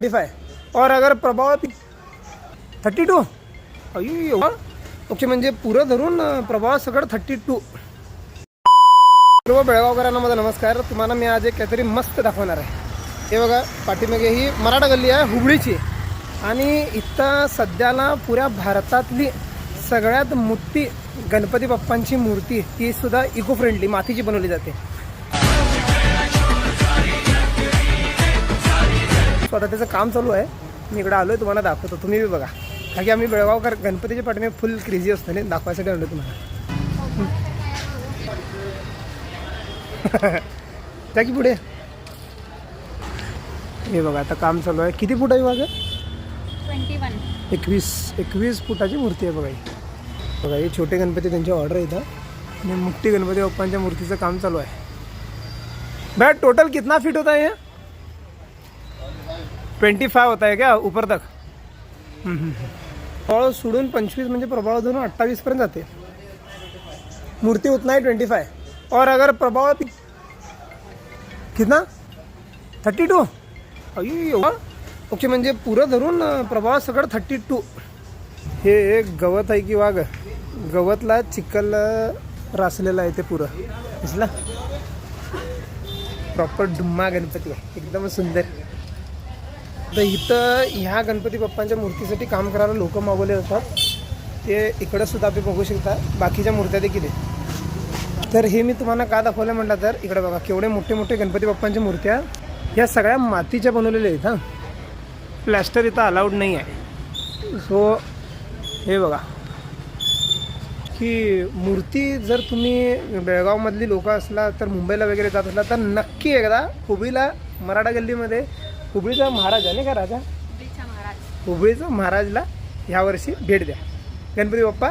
35 और अगर प्रभाव 32 अयो ओके म्हणजे पुरं धरून प्रभाव सगळं 32. सर्व बेळगावकरांना माझा नमस्कार. तुम्हाला मी आज एक काहीतरी मस्त दाखवणार आहे. हे बघा पाठीमागे ही मराठा गल्ली आहे हुबळीची आणि इथं सध्याला पुऱ्या भारतातली सगळ्यात मोठी गणपती बाप्पांची मूर्ती ती सुद्धा इको फ्रेंडली मातीची बनवली जाते. आता त्याचं काम चालू आहे. मी इकडे आलोय तुम्हाला दाखवतो. तुम्ही बी बघा कारण की आम्ही बेळगावकर गणपतीच्या पाठीमागे फुल क्रेझी असतो ना दाखवायसाठी आलो तुम्हाला. त्या की पुढे हे बघा आता काम चालू आहे. किती फूट आहे बघा? 21 फुटाची मूर्ती आहे बघा ही. बघा ही छोटे गणपती त्यांची ऑर्डर आहे इथं आणि मोठी गणपती बाप्पांच्या मूर्तीचं काम चालू आहे. भैया टोटल कितना फीट होता है ये? 25 होता है क्या ऊपर तक? प्रभाव सोडून 25 म्हणजे प्रभाव धरून 28 पर्यंत जाते मूर्ती. उतना ही 25 और अगर प्रभाव कितना 32 अयो ओके म्हणजे पुरं धरून प्रभाव सगळं 32. हे एक गवत आहे की वाघ गवतला चिखल रासलेला आहे ते पुरं दिसला. प्रॉपर डुम्मा गणपती आहे एकदम सुंदर. तर इथं ह्या गणपती बाप्पांच्या मूर्तीसाठी काम करायला लोक मागवले जातात. ते इकडं सुद्धा आपण बघू शकता बाकीच्या मूर्त्या देखील आहे. तर हे मी तुम्हाला का दाखवलं म्हटलं तर इकडे बघा केवढे मोठे मोठे गणपती बाप्पांच्या मूर्त्या ह्या सगळ्या मातीच्या बनवलेल्या आहेत. हां प्लॅस्टर इथं अलाउड नाही आहे. सो हे बघा की मूर्ती जर तुम्ही बेळगावमधली लोक असला तर मुंबईला वगैरे जात असला तर नक्की एकदा हुबळीला मराठा गल्लीमध्ये हुबळीचा महाराज आहे नाही का राजा हुबळीचा महाराजला ह्यावर्षी भेट द्या. गणपती बाप्पा